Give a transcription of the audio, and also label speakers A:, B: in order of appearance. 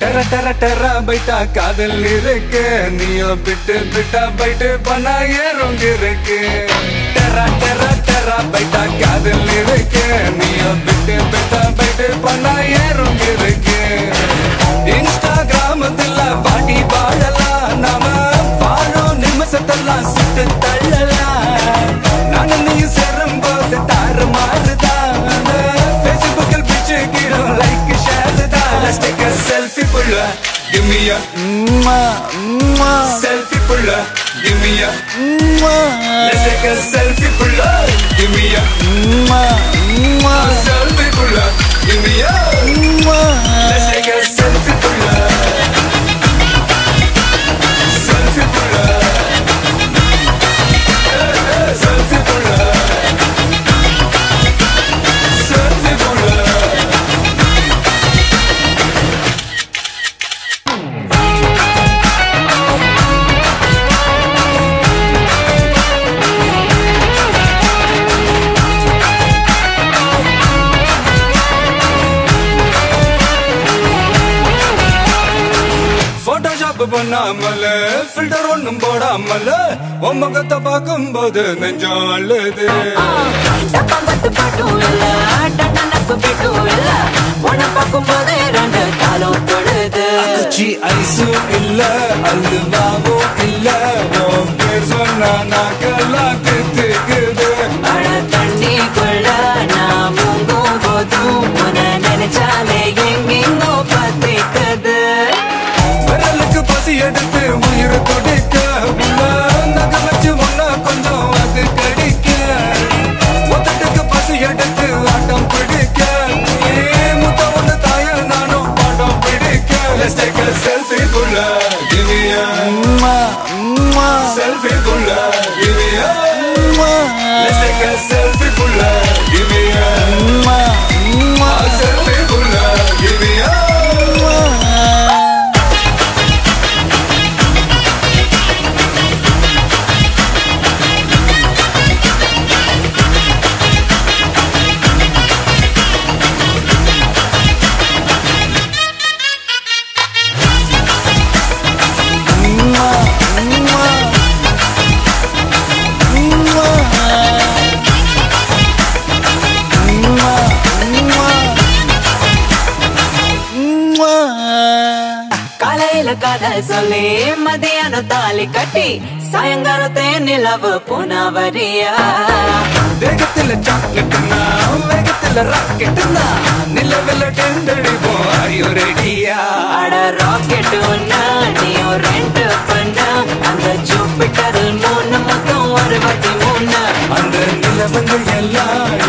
A: டெர டெர டெர பைட்டா காதல் இருக்கு நீயோ பிட்டு பிட்டா பைட்டு பண்ணா ஏறுங்க இருக்கு டெர டெர டெர பைட்டா காதல் இருக்கு நீயோ பிட்டு பிட்டா பைட்டு பண்ணா ஏறுங்க இருக்கு இன்ஸ்டாகிராமத்துல வாடி வாழலாம் நாம வாழும் நிமிஷத்தெல்லாம் சுட்டு தள்ளலாம் நானும் நீ சேரும் போது தாறு மாறுதான் ஃபேஸ்புக்கில் பிச்சு கீழும் லைக் ஷேர் தான் Let's take a selfie pulla give me a selfie pulla give me a Let's take a selfie pulla give me a selfie pulla give me a Let's take a selfie pulla selfie pulla selfie pulla selfie pulla பண்ணாமல filter ஒண்ணும் போடாமல உன் முகத்தை பார்க்கும் போது நெஞ்சம் அழுது பாட்டும் இல்ல டனப்பு பிட்டும் இல்ல உன்னை பார்க்கும் போது ரெண்டு காலம் தொழுது ஐஸும் இல்ல அல்வாவும் இல்ல உன் பேர் சொன்னா நாக்கெல்லாம் தித்துக்குது அட தண்ணிக்குள்ள நான் முங்கும் போதும் உன்னை நினைச்சாலே எங்கெங்கோ பத்திக்குது பசி எடுத்து உயிர் துடிக்க நகை வச்சு ஒன்னா கொஞ்சம் அது கடிக்க ஒத்தட்டுக்கு பசி எடுத்து ஆட்டம் பிடிக்க முத்த ஒண்ணு தாய நானும் பாடம் பிடிக்க Let's take a selfie pulla give me a selfie pulla give me a Let's take a selfie pulla give me a selfie pulla give me a காதல் சொல்லி மதியானம் தாலி கட்டி சாயங்காலத்தே நிலவு போனவரியா வேகத்துல சாக்லேட்னா வேகத்துல ராக்கெட்னா நிலவில் டெண்டடிப்போம் ஐயோ ரெடியா அட ராக்கெட் ஒன்னா நீயோ ரெண்டு பண்ண அந்த ஜூபிட்டர் மூணு மொத்தம் 63 அந்த நிலவங்கள் எல்லாம்